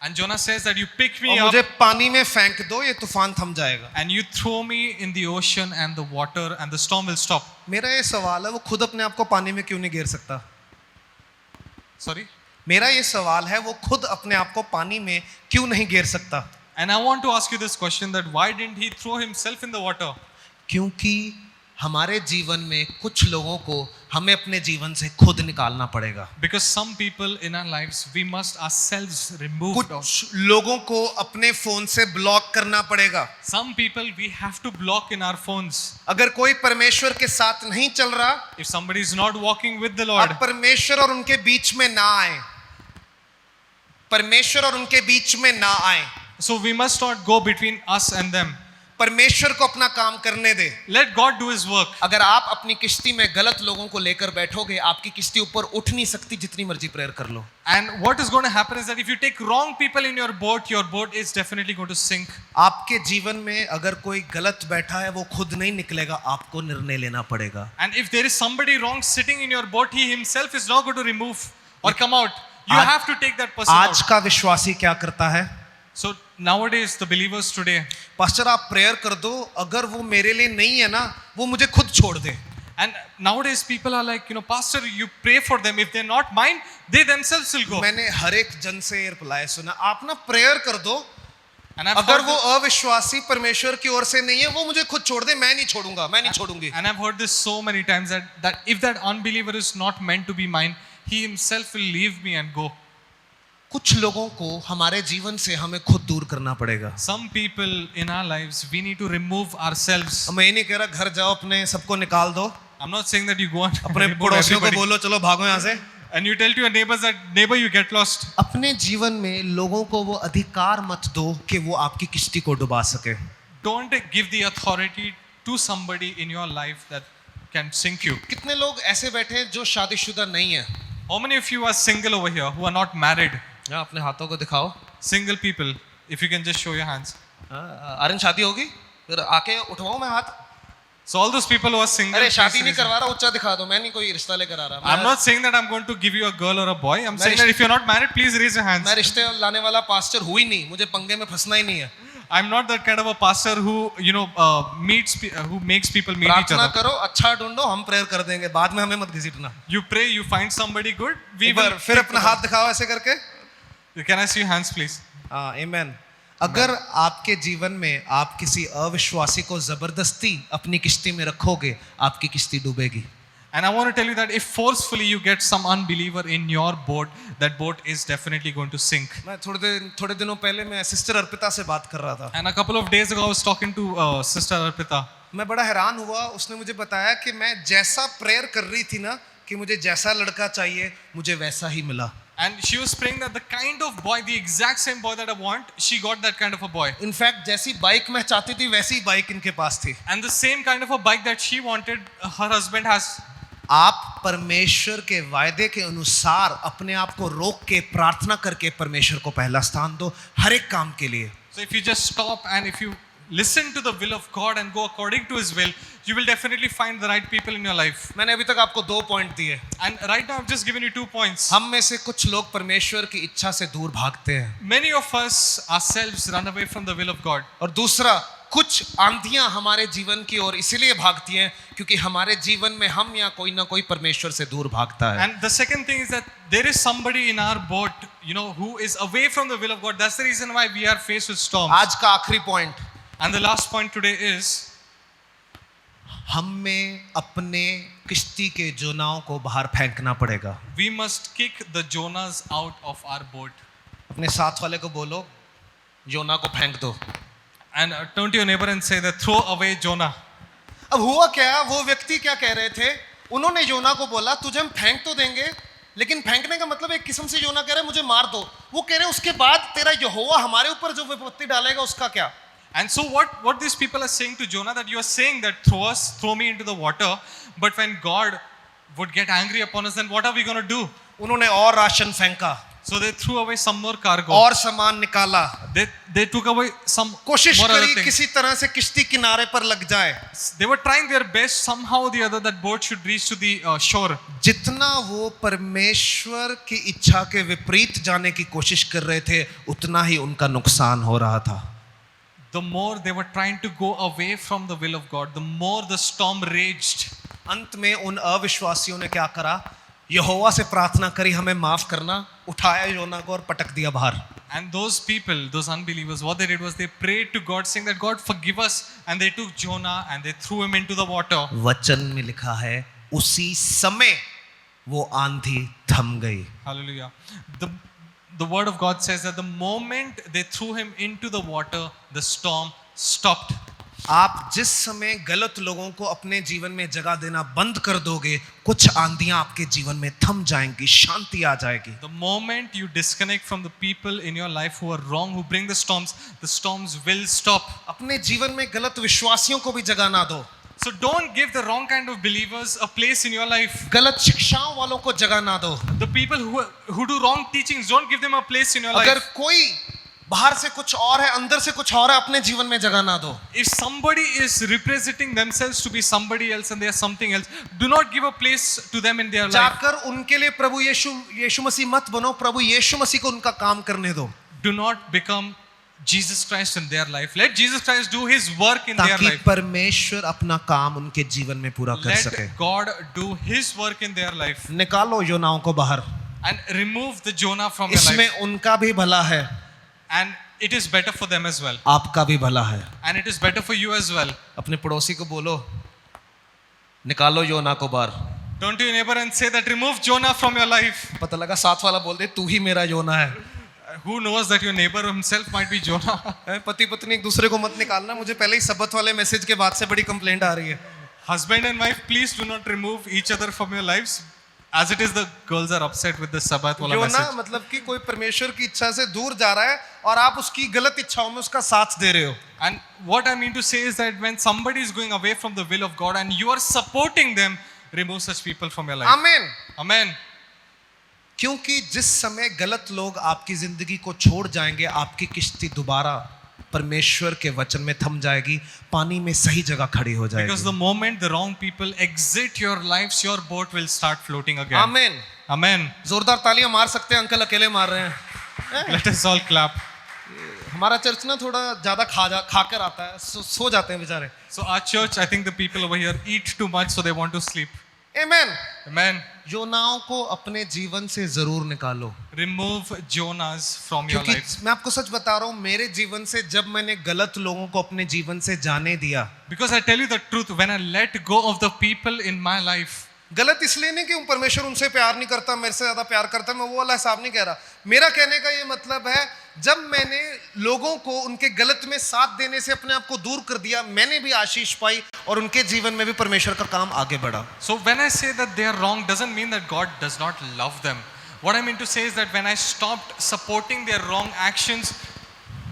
And Jonah says that you pick me और up मुझे पानी में फेंक दो, ये तूफान थम जाएगा। and you throw me in the ocean and the water and the storm will stop. मेरा ये सवाल है, वो खुद अपने आप को पानी में क्यों नहीं गिर सकता? Sorry? मेरा ये सवाल है, वो खुद अपने आप को पानी में क्यों नहीं गिर सकता? And I want to ask you this question, that why didn't he throw himself in the water? क्योंकि हमारे जीवन में कुछ लोगों को हमें अपने जीवन से खुद निकालना पड़ेगा। Because some people in our lives, we must ourselves remove. कुछ लोगों को अपने फोन से ब्लॉक करना पड़ेगा। Some people we have to block in our phones. अगर कोई परमेश्वर के साथ नहीं चल रहा, If somebody is not walking with the Lord, आप परमेश्वर और उनके बीच में ना आए, परमेश्वर और उनके बीच में ना आए। so we must not go between us and them. परमेश्वर को अपना काम करने दे। Let God do his work. अगर आप अपनी किश्ती में गलत लोगों को लेकर बैठोगे, आपकी किश्ती ऊपर उठ नहीं सकती जितनी मर्जी प्रेयर कर लो। And what is going to happen is that if you take wrong people in your boat is definitely going to sink. आपके जीवन में अगर कोई गलत बैठा है, वो खुद नहीं निकलेगा, आपको निर्णय लेना पड़ेगा। And if there is somebody wrong sitting in your boat, he himself is not going to remove or come out. You आज- have to take that person आज out. का विश्वासी क्या करता है? So nowadays the believers today, pastor आप prayer कर दो, अगर वो मेरे लिए नहीं है ना, वो मुझे खुद छोड़ दे। and nowadays people are like, pastor, you pray for them. If they're not mine, they themselves will go. मैंने हर एक जन से ये रिप्लाई सुना, आप ना प्रेयर कर दो, And I've अगर heard वो अविश्वासी परमेश्वर की ओर से नहीं है, वो मुझे खुद छोड़ दे, मैं नहीं छोड़ूंगा, मैं नहीं छोड़ूंगी। And I've heard this so many times that if that unbeliever is not meant to be mine, he himself will leave me and go. कुछ लोगों को हमारे जीवन से हमें खुद दूर करना पड़ेगा। Some people in our lives, we need to remove ourselves. मैं ये नहीं कह रहा घर जाओ अपने सबको निकाल दो, I'm not saying that you go and अपने remove पड़ोसियों को everybody. बोलो चलो भागो यहाँ से। And you tell to your neighbors that, neighbor, you get lost. अपने जीवन में लोगों को वो अधिकार मत दो कि वो आपकी किश्ती को डुबा सके। Don't give the authority to somebody in your life that can sink you. कितने लोग ऐसे बैठे हैं जो शादीशुदा नहीं है? How many of you are single over here who are not married? हाँ, अपने हाथों को दिखाओ। Single people, if you can just show your hands. Aryan शादी होगी? फिर आके उठवाऊं मैं हाथ? So all those people who are single, अरे please शादी नहीं raise करवा रहा, उच्चा दिखा दो। मैं नहीं कोई रिश्ता लेकर आ रहा। I'm not saying that I'm going to give you a girl or a boy. I'm saying that if you're not married, please raise your hands. मैं रिश्ते लाने वाला पास्टर हूँ ही नहीं, मुझे पंगे में फंसना ही नहीं है। I'm not that kind of a pastor who, who makes people meet each प्रार्थना other. करो, अच्छा ढूंढो, हम प्रेयर कर देंगे, बाद में हमें मत घसीटना। You pray, you find somebody good. We एक will. बार फिर अपना हाथ दिखाओ ऐसे करके। Can I see your hands, please? आमेन। अगर आपके जीवन में आप किसी अविश्वासी को जबरदस्ती अपनी किश्ती में रखोगे, आपकी किश्ती डूबेगी। And I want to tell you that if forcefully you get some unbeliever in your boat, that boat is definitely going to sink. मैं थोड़े दिनों पहले मैं सिस्टर अर्पिता से बात कर रहा था। And a couple of days ago, I was talking to Sister Arpita. मैं बड़ा हैरान हुआ, उसने मुझे बताया कि मैं जैसा प्रेयर कर रही थी ना कि मुझे जैसा लड़का चाहिए, मुझे वैसा ही मिला। And she was praying that the kind of boy, the exact same boy that I want, she got that kind of a boy. In fact जैसी बाइक मैं चाहती थी वैसी बाइक इनके पास थी। And the same kind of a bike that she wanted, her husband has. आप परमेश्वर के वायदे के अनुसार अपने आप को रोक के प्रार्थना करके परमेश्वर को पहला स्थान दो हर एक काम के लिए। So if you just stop and if you listen to the will of God and go according to His will, you will definitely find the right people in your life. मैंने अभी तक आपको 2 पॉइंट दिए। And right now I've just given you 2 points. हम में से कुछ लोग परमेश्वर की इच्छा से दूर भागते हैं। Many of us ourselves run away from the will of God. और दूसरा, कुछ आंधियां हमारे जीवन की ओर इसीलिए भागती हैं क्योंकि हमारे जीवन में हम या कोई ना कोई परमेश्वर से दूर भागता है। And the second thing is that there is somebody in our boat, who is away from the will of God. That's the reason why we are faced with storms. आज का आखिरी point, And the last point today is हम में अपने किश्ती के जोनाओं को बाहर फेंकना पड़ेगा। we must kick the Jonahs out of our boat. अपने साथ वाले को बोलो, योना को फेंक दो। And turn to your neighbor and say that throw away Jonah. अब हुआ क्या, वो व्यक्ति क्या कह रहे थे, उन्होंने योना को बोला तुझे हम फेंक तो देंगे, लेकिन फेंकने का मतलब एक किस्म से योना कह रहे हैं मुझे मार दो। वो कह रहे हैं उसके बाद तेरा यहोवा हमारे ऊपर जो विपत्ति डालेगा उसका क्या। And so what these people are saying to Jonah, that you are saying that throw me into the water, but when God would get angry upon us, then what are we going to do? उन्होंने और ration फेंका, So they threw away some more cargo. और सामान निकाला, They took away some कोशिश more other करी things. किसी तरह से किश्ती किनारे पर लग जाए। They were trying their best somehow or the other that boat should reach to the shore. जितना वो परमेश्वर की इच्छा के विपरीत जाने की कोशिश कर रहे थे, उतना ही उनका नुकसान हो रहा था। The more they were trying to go away from the will of God, the more the storm raged. अंत में उन अविश्वासियों ने क्या करा, यहोवा से प्रार्थना करी हमें माफ करना, उठाया योना को और पटक दिया बाहर। And those people, those unbelievers, what they did was they prayed to God saying that God forgive us, and they took Jonah and they threw him into the water. वचन में लिखा है उसी समय वो आंधी थम गई। Hallelujah. The word of God says that the moment they threw him into the water, the storm stopped. आप जिस समय गलत लोगों को अपने जीवन में जगह देना बंद कर दोगे, कुछ आंधियां आपके जीवन में थम जाएंगी, शांति आ जाएगी। The moment you disconnect from the people in your life who are wrong, who bring the storms will stop. अपने जीवन में गलत विश्वासियों को भी जगह ना दो। So don't give the wrong kind of believers a place in your life. गलत शिक्षाओं वालों को जगह ना दो। The people who do wrong teachings, don't give them a place in your अगर life. कोई बाहर से कुछ और है, अंदर से कुछ और है, अपने जीवन में जगह ना दो। If somebody is representing themselves to be somebody else and they are something else, do not give a place to them in their life. जाकर उनके लिए प्रभु यीशु मसीह मत बनो, प्रभु यीशु मसीह को उनका काम करने दो। Do not become Jesus Christ in their life. Let Jesus Christ do His work in their ताकि life. परमेश्वर अपना काम उनके जीवन में पूरा कर सके। Let God do His work in their life. निकालो योनाओं को बाहर। And remove the Jonah from your इसमें life. उनका भी भला है, And it is better for them as well. आपका भी भला है। And it is better for you as well. अपने पड़ोसी को बोलो, निकालो योना को बाहर। Turn to your neighbor and say that remove Jonah from your life. पता लगा साथ वाला बोल दे तू ही मेरा योना है। Who knows that your neighbor himself might be Jonah. पति पत्नी एक दूसरे को मत निकालना, मुझे पहले ही सबत वाले मैसेज के बाद से बड़ी कंप्लेंट आ रही है। Husband and wife, please do not remove each other from your lives. As it is, the girls are upset with the Sabbath wala योना message. मतलब कि कोई परमेश्वर की इच्छा से दूर जा रहा है और आप उसकी गलत इच्छाओं में उसका साथ दे रहे हो. And what I mean to say is that when somebody is going away from the will of God and you are supporting them, remove such people from your life. आमीन. Amen. क्योंकि जिस समय गलत लोग आपकी जिंदगी को छोड़ जाएंगे, आपकी किश्ती दोबारा परमेश्वर के वचन में थम जाएगी, पानी में सही जगह खड़ी हो Because जाएगी. the moment the wrong people exit your lives, your boat will start floating again. आमीन. Amen. जोरदार तालियां मार सकते हैं, अंकल अकेले मार रहे हैं. Let us all clap. हमारा चर्च ना थोड़ा ज्यादा खा कर आता है, सो जाते हैं बेचारे. So our church, I think the people over here eat too much, so they want to sleep. आमीन. Amen. योनाओं को अपने जीवन से जरूर निकालो. Remove Jonahs from your क्योंकि life. मैं आपको सच बता रहा हूं, मेरे जीवन से जब मैंने गलत लोगों को अपने जीवन से जाने दिया, Because I tell you the truth, when I let go of the people in my life, गलत इसलिए नहीं कि परमेश्वर उनसे प्यार नहीं करता, मेरे से ज्यादा प्यार करता है, मैं वो वाला हिसाब नहीं कह रहा. मेरा कहने का ये मतलब है, जब मैंने लोगों को उनके गलत में साथ देने से अपने आप को दूर कर दिया, मैंने भी आशीष पाई और उनके जीवन में भी परमेश्वर का काम आगे बढ़ा. so when I say that they are wrong, doesn't mean that God does not love them. What I mean to say is that when I stopped supporting their wrong actions,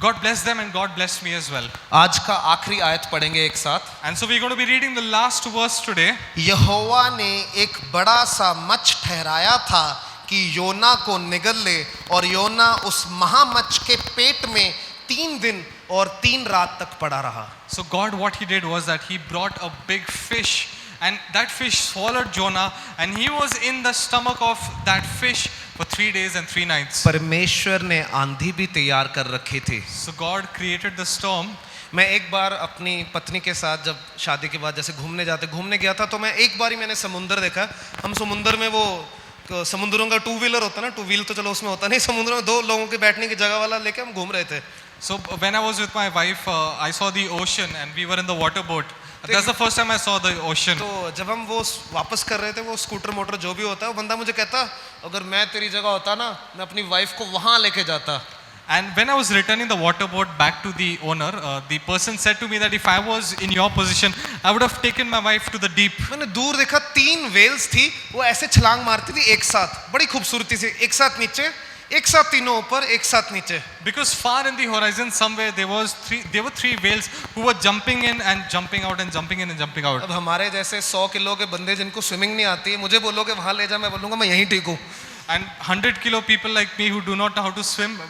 God blessed them and God blessed me as well. आज का आखिरी आयत पढ़ेंगे एक साथ. And so we're going to be reading the last verse today. यहोवा ने एक बड़ा सा मच्छ ठहराया था कि योना को निगल ले, और योना उस महामच्छ के पेट में 3 दिन और 3 रात तक पड़ा रहा. So God, what he did was that he brought a big fish, and that fish swallowed Jonah, and he was in the stomach of that fish for 3 days and 3 nights. परमेश्वर ने आंधी भी तैयार कर रखी थी. So God created the storm. मैं एक बार अपनी पत्नी के साथ जब शादी के बाद जैसे घूमने गया था, तो मैं एक बार ही मैंने समुंदर देखा. हम समुंदर में वो समुद्रों का 2 व्हीलर होता है ना, 2 व्हील तो चलो उसमें होता नहीं, समुद्र में 2 लोगों के बैठने की जगह वाला लेके हम घूम रहे थे. So when I was with my wife, I saw the ocean and we were in the water boat. That's the first time I saw the ocean. तो जब हम वो वापस कर रहे थे, वो स्कूटर मोटर जो भी होता है, वो बंदा मुझे कहता, अगर मैं तेरी जगह होता ना, मैं अपनी वाइफ को वहां लेके जाता. And when I was returning the water boat back to the owner, the person said to me that if I was in your position, I would have taken my wife to the deep. मैंने दूर देखा 3 Wales थी, वो ऐसे छलांग मारती थी एक साथ, बड़ी खूबसूरती से, एक साथ नीचे, एक साथ तीनों ऊपर, एक साथ नीचे. Because far in the horizon somewhere there were 3 whales who were jumping in and jumping out and jumping in and jumping out. अब हमारे जैसे 100 किलो के बंदे जिनको स्विमिंग नहीं आती है, मुझे बोलोगे वहां ले जा, मैं बोलूंगा मैं यहीं ठीक हूँ. And 100 kilo people like me who do not know how to swim,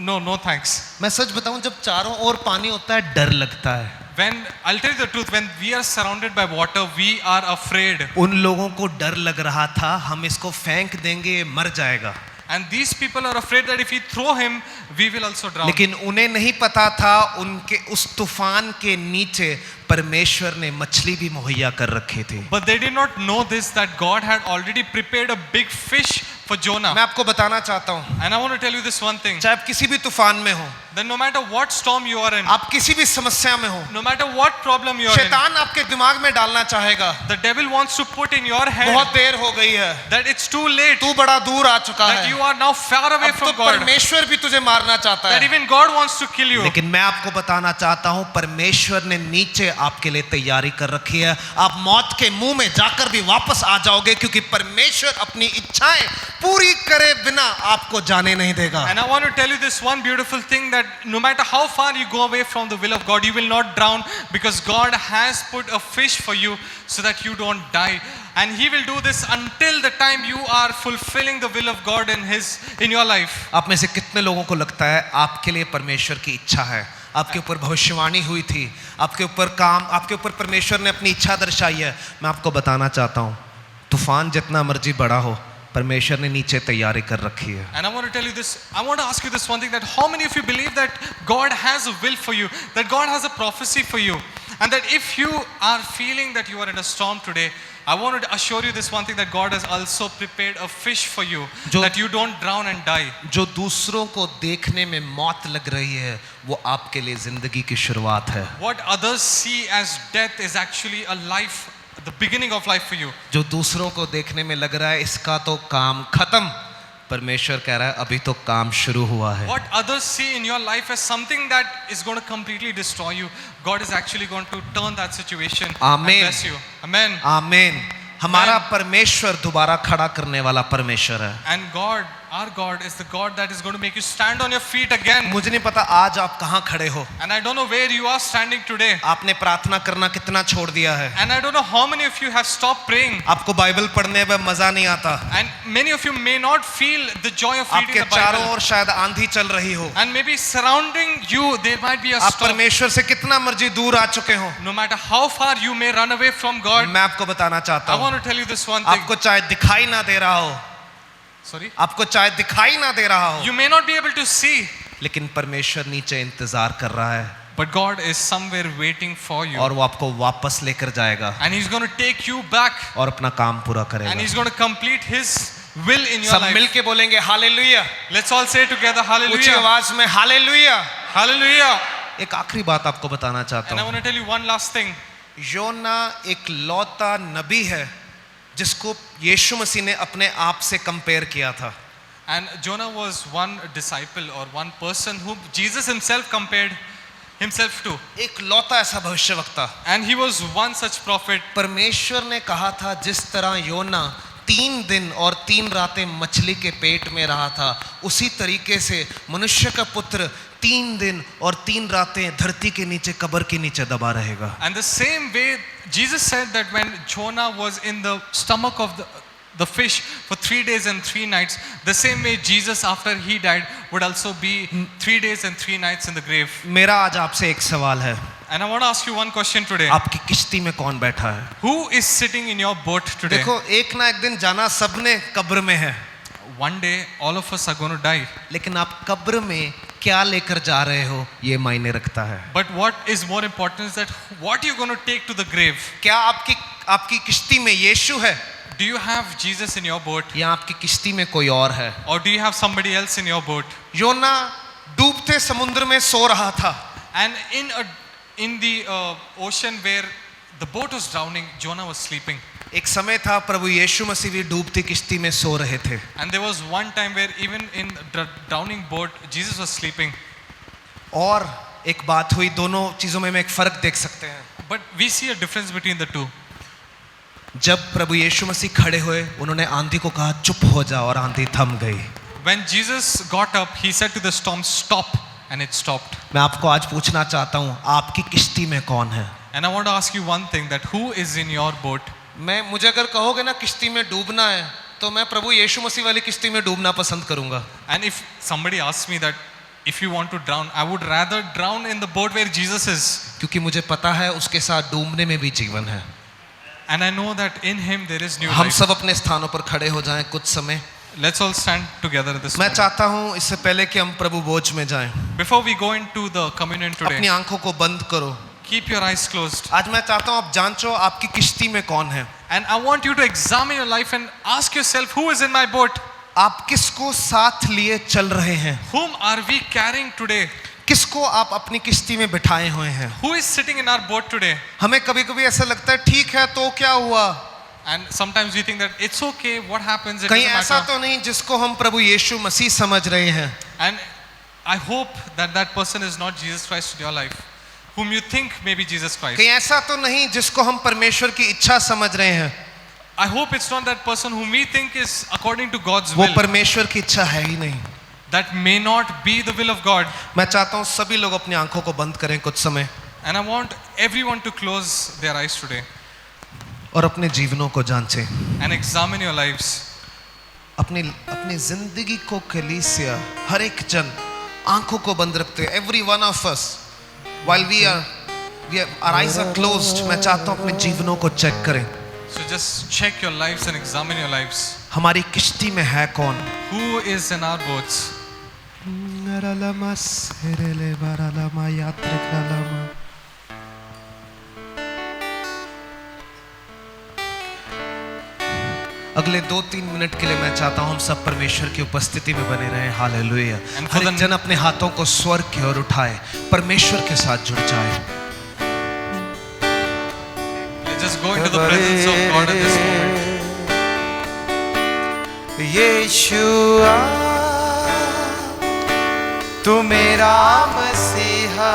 no thanks. मैं सच बताऊं, जब चारों ओर पानी होता है, डर लगता है. When I'll tell you the truth, when we are surrounded by water, we are afraid. उन लोगों को डर लग रहा था, हम इसको फेंक देंगे, ये मर जाएगा. And these people are afraid that if we throw him, we will also drown. लेकिन उन्हें नहीं पता था, उनके उस तूफान के नीचे परमेश्वर ने मछली भी मुहैया कर रखे थे. But they did not know this, that God had already prepared a big fish for Jonah. मैं आपको बताना चाहता हूँ, And I want to tell you this one thing, चाहे आप किसी भी तूफान में हो, that no matter what storm you are in, आप किसी भी समस्या में हो, no matter what problem you are in, शैतान आपके दिमाग में डालना चाहेगा, the devil wants to put in your head बहुत देर हो गई है, that it's too late, तू बड़ा दूर आ चुका that है, you are now far away अब तो from God, परमेश्वर भी तुझे मारना चाहता that है. even God wants to kill you. लेकिन मैं आपको बताना चाहता हूं, परमेश्वर ने नीचे आपके लिए तैयारी कर रखी है. आप मौत के मुंह में जाकर भी वापस आ जाओगे, क्योंकि परमेश्वर अपनी इच्छाएं पूरी करे बिना आपको जाने नहीं देगा. And I want to tell you this one beautiful thing, that no matter how far you go away from the will of God, you will not drown, because God has put a fish for you so that you don't die. And he will do this until the time you are fulfilling the will of God in your life. आप में से कितने लोगों को लगता है आपके लिए परमेश्वर की इच्छा है, आपके ऊपर भविष्यवाणी हुई थी, आपके ऊपर परमेश्वर ने अपनी इच्छा दर्शाई है? मैं आपको बताना चाहता हूं, तूफान जितना मर्जी बड़ा हो, परमेश्वर ने नीचे तैयारी कर रखी है. And I want to tell you this, I want to ask you this one thing, that how many of you believe that God has a will for you, that God has a prophecy for you, and that if you are feeling that you are in a storm today, I want to assure you this one thing, that God has also prepared a fish for you, that you don't drown and die. जो दूसरों को देखने में मौत लग रही है, वो आपके लिए जिंदगी की शुरुआत है. What others see as death is actually a life, the beginning of life for you. जो दूसरों को देखने में लग रहा है इसका तो काम खत्म, परमेश्वर कह रहा है अभी तो काम शुरू हुआ है. What others see in your life as something that is going to completely destroy you, God is actually going to turn that situation and Amen. bless you. Amen. आमीन. हमारा परमेश्वर दोबारा खड़ा करने वाला परमेश्वर है। And God, our God, is the God that is going to make you stand on your feet again. मुझे नहीं पता आज आप कहाँ खड़े हो, And I don't know where you are standing today. आपने प्रार्थना करना कितना छोड़ दिया है, And I don't know how many of you have stopped praying. आपको बाइबल पढ़ने में मजा नहीं आता, And many of you may not feel the joy of reading आपके the चारों Bible. ओर शायद आंधी चल रही हो, And maybe surrounding you there might be a आप storm. परमेश्वर से कितना मर्जी दूर आ चुके हो। No matter how far you may run away from God, मैं आपको बताना चाहता I हूँ, want to tell you this one thing. आपको चाहे दिखाई ना दे रहा हो, Sorry. आपको चाहे दिखाई ना दे रहा हो, You may not be able to see, लेकिन परमेश्वर नीचे इंतजार कर रहा है but God is somewhere waiting for you. और वो आपको वापस लेकर जाएगा And He's going to take you back. और अपना काम पूरा And करेगा। He's going to complete His will in your सब life. मिलके बोलेंगे hallelujah, Let's all say together, ऊंची hallelujah. आवाज में हालेलुया। Hallelujah. एक आखिरी बात आपको बताना चाहता And I हूँ, want to tell you one last thing. योना एक लौता नबी है जिसको यीशु मसीह ने अपने आप से कंपेयर किया था। And Jonah was one disciple or one person whom Jesus himself compared himself to. एक लौता ऐसा भविष्यवक्ता, And he was one such prophet. परमेश्वर ने कहा था जिस तरह योना 3 दिन और 3 रातें मछली के पेट में रहा था, उसी तरीके से मनुष्य का पुत्र 3 दिन और 3 रातें धरती के नीचे कब्र के नीचे दबा रहेगा। And the same way Jesus said that when Jonah was in the stomach of the fish for 3 days and 3 nights, the same way Jesus after he died would also be 3 days and 3 nights in the grave. मेरा आज आपसे एक सवाल है, And I want to ask you one question today. आपकी किश्ती में कौन बैठा है? Who is sitting in your boat today? देखो एक ना एक दिन जाना सबने कब्र में है, One day all of us are going to die. लेकिन आप कब्र में क्या लेकर जा रहे हो ये मायने रखता है। But what is more important is that what you're going to take to the grave. क्या आपकी किश्ती में यीशु है Do you have Jesus in your boat? या आपकी किश्ती में कोई और है? Or do you have somebody else in your boat? योना डूबते समुद्र में सो रहा था, And in the ocean where the boat was drowning, Jonah was sleeping. एक समय था प्रभु यीशु मसीह भी डूबती किश्ती में सो रहे थे। And there was one time where even in the drowning boat, Jesus was sleeping. और एक बात हुई, दोनों चीजों में एक फर्क देख सकते हैं। But we see a difference between the two. जब प्रभु यीशु मसीह खड़े हुए, उन्होंने आंधी को कहा चुप हो जा, और आंधी थम गई। When Jesus got up, he said to the storm, "Stop," and it stopped. मैं आपको आज पूछना चाहता हूँ, आपकी किश्ती में कौन है? And I want to ask you one thing, that who is in your boat? मुझे अगर कहोगे ना किश्ती में डूबना है, तो मैं प्रभु यीशु मसीह वाली किश्ती में डूबना पसंद करूंगा। And if somebody asks me that if you want to drown, I would rather drown in the boat where Jesus is. क्योंकि मुझे पता है उसके साथ डूबने में भी जीवन है। And I know that in him there is new हम life. सब अपने स्थानों पर खड़े हो जाएं कुछ समय। Let's all stand together this मैं moment. चाहता हूँ इससे पहले कि हम प्रभु भोज में जाएं, Before we go into the communion अपनी today, आंखों को बंद करो। keep your eyes closed. आज मैं चाहता हूँ आप जांचो आपकी किश्ती में कौन है। And I want you to examine your life and ask yourself, who is in my boat? आप किसको साथ लिए चल रहे हैं? Whom are we carrying today? किसको आप अपनी किश्ती में बिठाए हुए हैं? Who is sitting in our boat today? हमें कभी कभी ऐसा लगता है ठीक है तो क्या हुआ, And sometimes we think that it's okay, what happens, it कहीं doesn't ऐसा matter. तो नहीं जिसको हम प्रभु यीशु मसीह समझ रहे हैं। And I hope that that person is not Jesus Christ in your life, whom you think may be Jesus Christ. कहीं ऐसा तो नहीं जिसको हम परमेश्वर की इच्छा समझ रहे हैं, I hope it's not that person whom we think is according to God's वो will. परमेश्वर की इच्छा है ही नहीं। That may not be the will of God. मैं चाहता हूँ सभी लोग अपनी आंखों को बंद करें कुछ समय And I want everyone to close their eyes today और अपने जीवनों को जांचें। and examine your lives. अपनी जिंदगी को कलीसिया हर एक जन आंखों को बंद रखते हैं। Every one of us while our eyes are closed, मैं चाहता हूँ अपने जीवनों को चेक करें। So just check your lives and examine your lives. हमारी किश्ती में है कौन? Who is in our boats? अगले 2-3 मिनट के लिए मैं चाहता हूँ हम सब परमेश्वर की उपस्थिति में बने रहें। हालेलुया। And for हर एक the- जन अपने हाथों को स्वर्ग की ओर उठाए, परमेश्वर के साथ जुड़ जाए। Let's just go into the presence of God at this moment. यीशुआ तू मेरा मसीहा